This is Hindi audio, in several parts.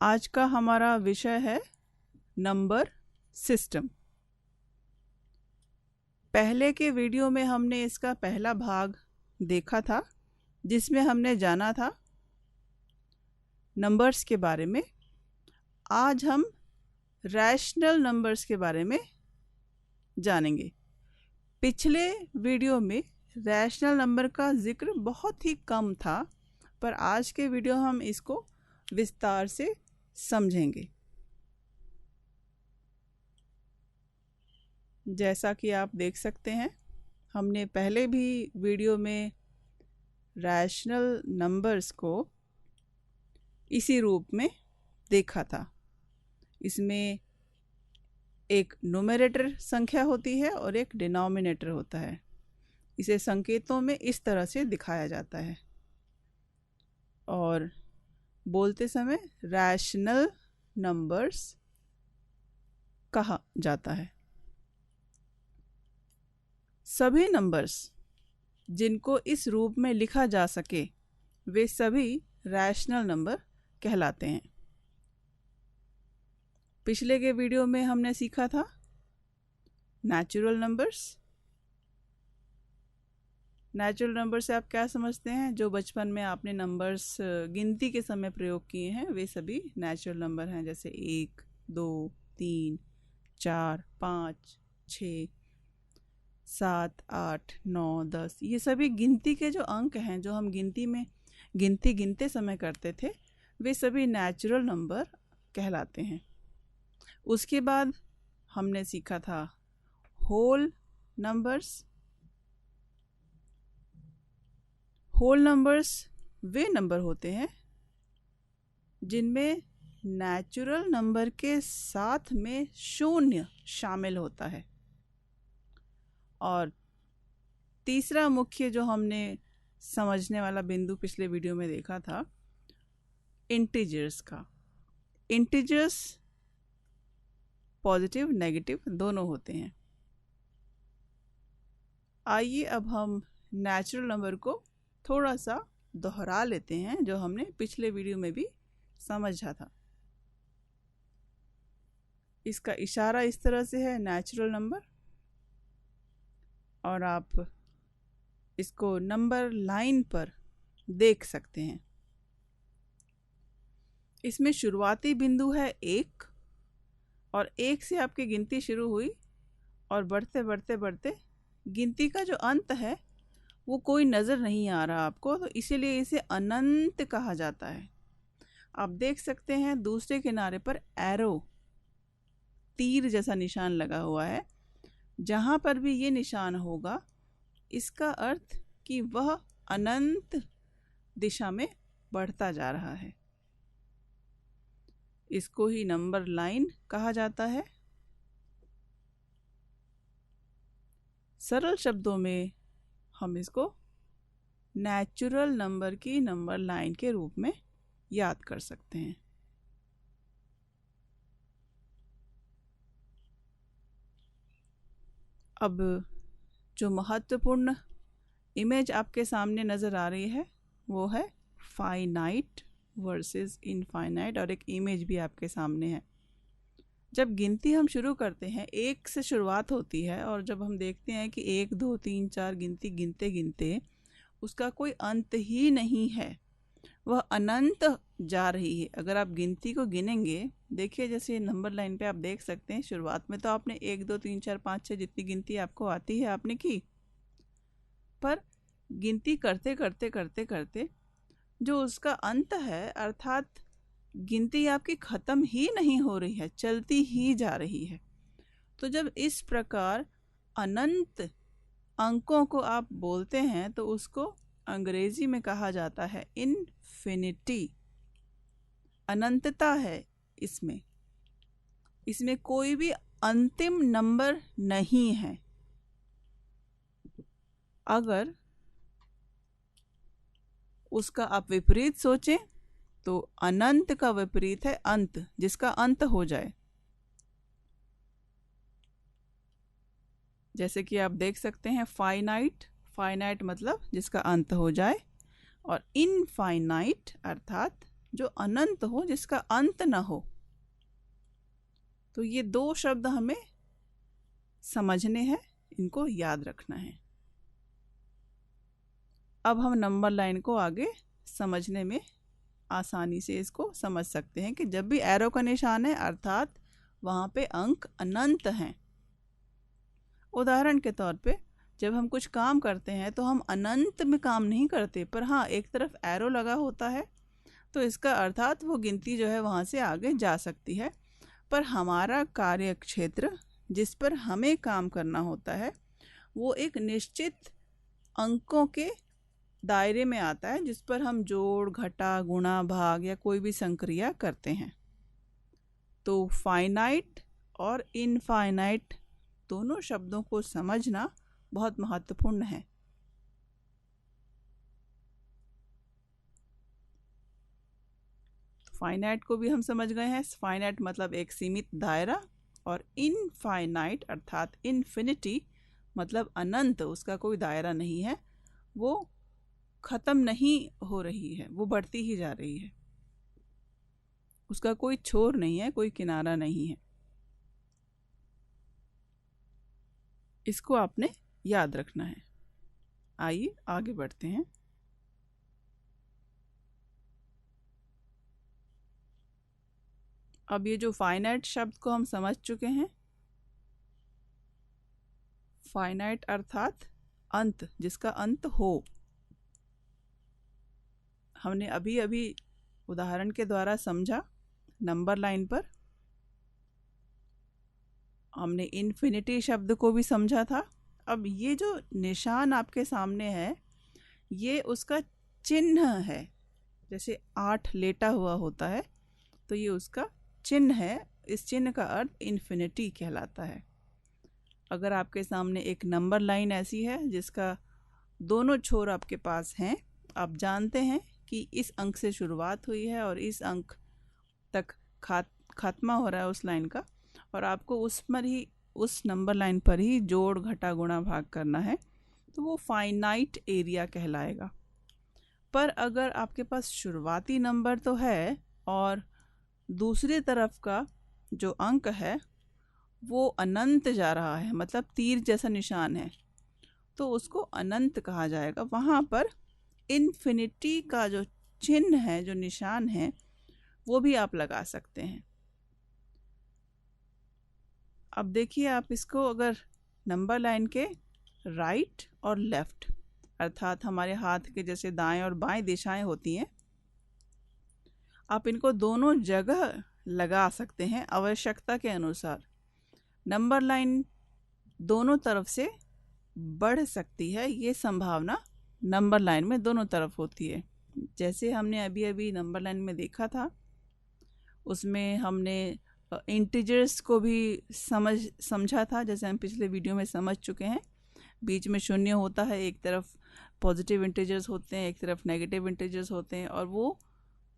आज का हमारा विषय है नंबर सिस्टम। पहले के वीडियो में हमने इसका पहला भाग देखा था, जिसमें हमने जाना था नंबर्स के बारे में। आज हम रैशनल नंबर्स के बारे में जानेंगे। पिछले वीडियो में रैशनल नंबर का जिक्र बहुत ही कम था, पर आज के वीडियो हम इसको विस्तार से समझेंगे। जैसा कि आप देख सकते हैं, हमने पहले भी वीडियो में रैशनल नंबर्स को इसी रूप में देखा था। इसमें एक न्यूमरेटर संख्या होती है और एक डिनोमिनेटर होता है। इसे संकेतों में इस तरह से दिखाया जाता है और बोलते समय रैशनल नंबर्स कहा जाता है। सभी नंबर्स जिनको इस रूप में लिखा जा सके वे सभी रैशनल नंबर कहलाते हैं। पिछले के वीडियो में हमने सीखा था नेचुरल नंबर्स। नेचुरल नंबर से आप क्या समझते हैं? जो बचपन में आपने नंबर्स गिनती के समय प्रयोग किए हैं वे सभी नेचुरल नंबर हैं, जैसे 1, 2, 3, 4, 5, 6, 7, 8, 9, 10। ये सभी गिनती के जो अंक हैं, जो हम गिनती गिनते समय करते थे, वे सभी नेचुरल नंबर कहलाते हैं। उसके बाद हमने सीखा था होल नंबर्स। होल नंबर्स वे नंबर होते हैं जिनमें नेचुरल नंबर के साथ में शून्य शामिल होता है। और तीसरा मुख्य जो हमने समझने वाला बिंदु पिछले वीडियो में देखा था इंटीजर्स का। इंटीजर्स पॉजिटिव नेगेटिव दोनों होते हैं। आइए अब हम नेचुरल नंबर को थोड़ा सा दोहरा लेते हैं, जो हमने पिछले वीडियो में भी समझा था। इसका इशारा इस तरह से है नेचुरल नंबर, और आप इसको नंबर लाइन पर देख सकते हैं। इसमें शुरुआती बिंदु है 1, और 1 से आपकी गिनती शुरू हुई और बढ़ते बढ़ते बढ़ते गिनती का जो अंत है वो कोई नज़र नहीं आ रहा आपको, तो इसीलिए इसे अनंत कहा जाता है। आप देख सकते हैं दूसरे किनारे पर एरो, तीर जैसा निशान लगा हुआ है। जहाँ पर भी ये निशान होगा इसका अर्थ कि वह अनंत दिशा में बढ़ता जा रहा है। इसको ही नंबर लाइन कहा जाता है। सरल शब्दों में हम इसको नेचुरल नंबर की नंबर लाइन के रूप में याद कर सकते हैं। अब जो महत्वपूर्ण इमेज आपके सामने नज़र आ रही है वो है फाइनाइट वर्सेस इनफाइनाइट, और एक इमेज भी आपके सामने है। जब गिनती हम शुरू करते हैं 1 से शुरुआत होती है, और जब हम देखते हैं कि 1, 2, 3, 4 गिनती गिनते गिनते उसका कोई अंत ही नहीं है, वह अनंत जा रही है। अगर आप गिनती को गिनेंगे, देखिए जैसे नंबर लाइन पे आप देख सकते हैं, शुरुआत में तो आपने 1, 2, 3, 4, 5, 6 जितनी गिनती आपको आती है आपने की, पर गिनती करते करते करते करते जो उसका अंत है, अर्थात गिनती आपकी ख़त्म ही नहीं हो रही है, चलती ही जा रही है। तो जब इस प्रकार अनंत अंकों को आप बोलते हैं तो उसको अंग्रेजी में कहा जाता है इन्फिनिटी। अनंतता है इसमें कोई भी अंतिम नंबर नहीं है। अगर उसका आप विपरीत सोचें तो अनंत का विपरीत है अंत, जिसका अंत हो जाए। जैसे कि आप देख सकते हैं फाइनाइट, फाइनाइट मतलब जिसका अंत हो जाए, और इनफाइनाइट अर्थात जो अनंत हो, जिसका अंत न हो। तो ये दो शब्द हमें समझने हैं, इनको याद रखना है। अब हम नंबर लाइन को आगे समझने में आसानी से इसको समझ सकते हैं कि जब भी एरो का निशान है अर्थात वहाँ पे अंक अनंत हैं। उदाहरण के तौर पे जब हम कुछ काम करते हैं तो हम अनंत में काम नहीं करते, पर हाँ एक तरफ एरो लगा होता है, तो इसका अर्थात वो गिनती जो है वहाँ से आगे जा सकती है। पर हमारा कार्य क्षेत्र जिस पर हमें काम करना होता है वो एक निश्चित अंकों के दायरे में आता है, जिस पर हम जोड़, घटा, गुणा, भाग या कोई भी संक्रिया करते हैं। तो फाइनाइट और इनफाइनाइट दोनों शब्दों को समझना बहुत महत्वपूर्ण है। फाइनाइट को भी हम समझ गए हैं। फाइनाइट मतलब एक सीमित दायरा, और इनफाइनाइट अर्थात इन्फिनिटी मतलब अनंत, उसका कोई दायरा नहीं है, वो ख़त्म नहीं हो रही है, वो बढ़ती ही जा रही है, उसका कोई छोर नहीं है, कोई किनारा नहीं है। इसको आपने याद रखना है। आइए आगे बढ़ते हैं। अब ये जो फाइनाइट शब्द को हम समझ चुके हैं, फाइनाइट अर्थात अंत, जिसका अंत हो। हमने अभी अभी उदाहरण के द्वारा समझा, नंबर लाइन पर हमने इन्फिनिटी शब्द को भी समझा था। अब ये जो निशान आपके सामने है ये उसका चिन्ह है। जैसे 8 लेटा हुआ होता है तो ये उसका चिन्ह है। इस चिन्ह का अर्थ इन्फिनिटी कहलाता है। अगर आपके सामने एक नंबर लाइन ऐसी है जिसका दोनों छोर आपके पास हैं, आप जानते हैं कि इस अंक से शुरुआत हुई है और इस अंक तक खात्मा हो रहा है उस लाइन का, और आपको उस पर ही, उस नंबर लाइन पर ही जोड़, घटा, गुणा, भाग करना है, तो वो फाइनाइट एरिया कहलाएगा। पर अगर आपके पास शुरुआती नंबर तो है और दूसरी तरफ का जो अंक है वो अनंत जा रहा है, मतलब तीर जैसा निशान है, तो उसको अनंत कहा जाएगा। वहाँ पर इन्फिनिटी का जो चिन्ह है, जो निशान है, वो भी आप लगा सकते हैं। अब देखिए, आप इसको अगर नंबर लाइन के राइट और लेफ़्ट अर्थात हमारे हाथ के जैसे दाएं और बाएं दिशाएं होती हैं, आप इनको दोनों जगह लगा सकते हैं आवश्यकता के अनुसार। नंबर लाइन दोनों तरफ से बढ़ सकती है, ये संभावना नंबर लाइन में दोनों तरफ होती है। जैसे हमने अभी अभी नंबर लाइन में देखा था, उसमें हमने इंटीजर्स को भी समझा था, जैसे हम पिछले वीडियो में समझ चुके हैं। बीच में शून्य होता है, एक तरफ पॉजिटिव इंटीजर्स होते हैं, एक तरफ नेगेटिव इंटीजर्स होते हैं, और वो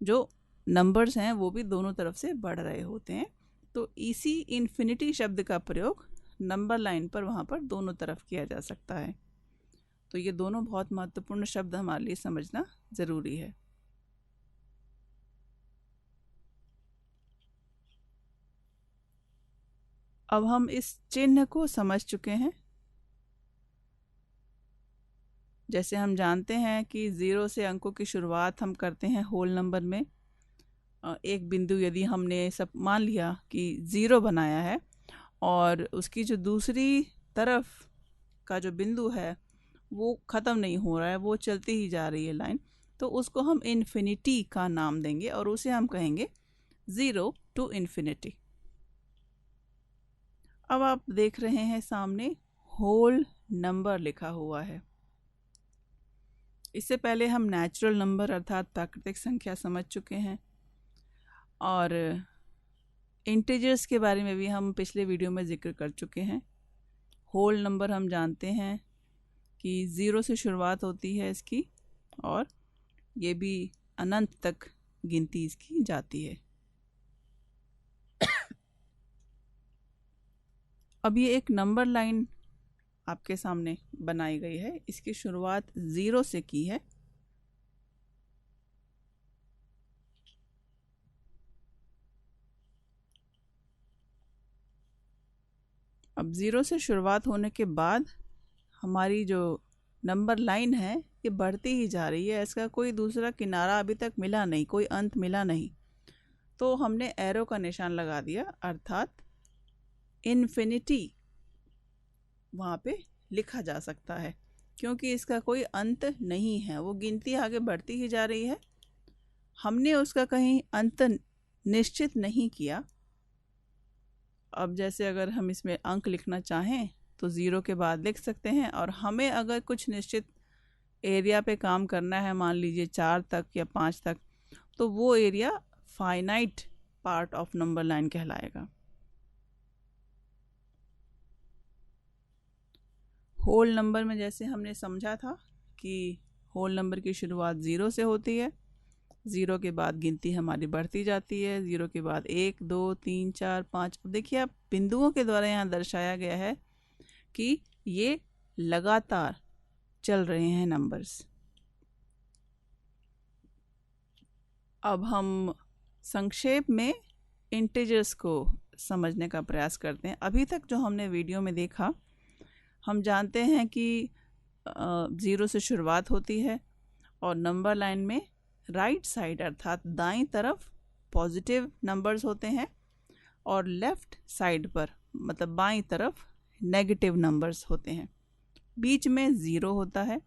जो नंबर्स हैं वो भी दोनों तरफ से बढ़ रहे होते हैं। तो इसी इन्फिनिटी शब्द का प्रयोग नंबर लाइन पर वहाँ पर दोनों तरफ किया जा सकता है। तो ये दोनों बहुत महत्वपूर्ण शब्द हमारे लिए समझना ज़रूरी है। अब हम इस चिन्ह को समझ चुके हैं। जैसे हम जानते हैं कि 0 से अंकों की शुरुआत हम करते हैं होल नंबर में। एक बिंदु यदि हमने सब मान लिया कि 0 बनाया है और उसकी जो दूसरी तरफ का जो बिंदु है वो ख़त्म नहीं हो रहा है, वो चलती ही जा रही है लाइन, तो उसको हम इन्फिनिटी का नाम देंगे और उसे हम कहेंगे 0 to इन्फिनिटी। अब आप देख रहे हैं सामने होल नंबर लिखा हुआ है। इससे पहले हम नेचुरल नंबर अर्थात प्राकृतिक संख्या समझ चुके हैं, और इंटीजर्स के बारे में भी हम पिछले वीडियो में जिक्र कर चुके हैं। होल नंबर हम जानते हैं कि 0 से शुरुआत होती है इसकी, और ये भी अनंत तक गिनती इसकी जाती है। अब ये एक नंबर लाइन आपके सामने बनाई गई है, इसकी शुरुआत 0 से की है। अब ज़ीरो से शुरुआत होने के बाद हमारी जो नंबर लाइन है ये बढ़ती ही जा रही है, इसका कोई दूसरा किनारा अभी तक मिला नहीं, कोई अंत मिला नहीं। तो हमने एरो का निशान लगा दिया, अर्थात इन्फिनिटी वहाँ पे लिखा जा सकता है, क्योंकि इसका कोई अंत नहीं है, वो गिनती आगे बढ़ती ही जा रही है। हमने उसका कहीं अंत निश्चित नहीं किया। अब जैसे अगर हम इसमें अंक लिखना चाहें तो ज़ीरो के बाद लिख सकते हैं, और हमें अगर कुछ निश्चित एरिया पे काम करना है, मान लीजिए 4 तक या 5 तक, तो वो area finite part of number line कहलाएगा। होल नंबर में जैसे हमने समझा था कि होल नंबर की शुरुआत ज़ीरो से होती है, ज़ीरो के बाद गिनती हमारी बढ़ती जाती है, ज़ीरो के बाद 1 2 3 4 5। अब देखिए, आप बिंदुओं के द्वारा यहाँ दर्शाया गया है कि ये लगातार चल रहे हैं नंबर्स। अब हम संक्षेप में इंटीजर्स को समझने का प्रयास करते हैं। अभी तक जो हमने वीडियो में देखा, हम जानते हैं कि ज़ीरो से शुरुआत होती है और नंबर लाइन में राइट साइड अर्थात दाईं तरफ पॉजिटिव नंबर्स होते हैं और लेफ़्ट साइड पर मतलब बाईं तरफ नेगेटिव नंबर्स होते हैं। बीच में ज़ीरो होता है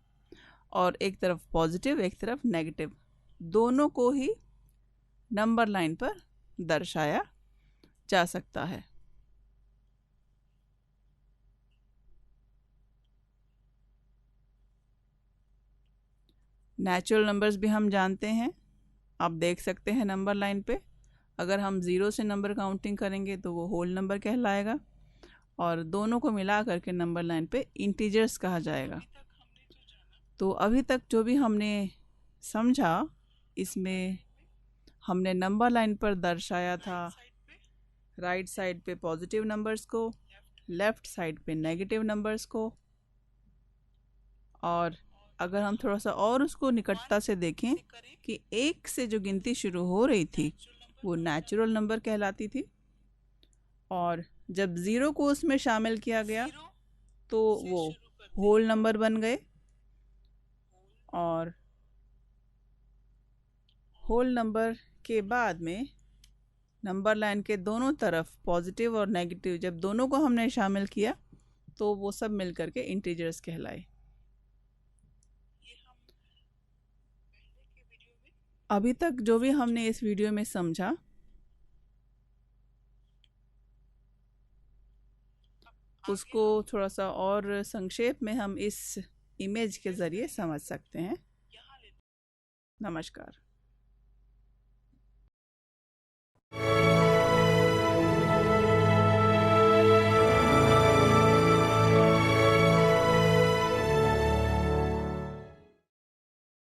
और एक तरफ पॉजिटिव एक तरफ नेगेटिव, दोनों को ही नंबर लाइन पर दर्शाया जा सकता है। नेचुरल नंबर्स भी हम जानते हैं, आप देख सकते हैं नंबर लाइन पे। अगर हम ज़ीरो से नंबर काउंटिंग करेंगे तो वो होल नंबर कहलाएगा, और दोनों को मिला करके नंबर लाइन पे इंटीजर्स कहा जाएगा। तो अभी तक जो भी हमने समझा, इसमें हमने नंबर लाइन पर दर्शाया था राइट साइड पे पॉजिटिव नंबर्स को, लेफ़्ट साइड पे नेगेटिव नंबर्स को, और अगर हम थोड़ा सा और उसको निकटता से देखें कि एक से जो गिनती शुरू हो रही थी वो नेचुरल नंबर कहलाती थी, और जब ज़ीरो को उसमें शामिल किया गया तो वो होल नंबर बन गए, और होल नंबर के बाद में नंबर लाइन के दोनों तरफ पॉजिटिव और नेगेटिव जब दोनों को हमने शामिल किया तो वो सब मिलकर के इंटीजर्स कहलाए। अभी तक जो भी हमने इस वीडियो में समझा, उसको थोड़ा सा और संक्षेप में हम इस इमेज के ज़रिए समझ सकते हैं। नमस्कार।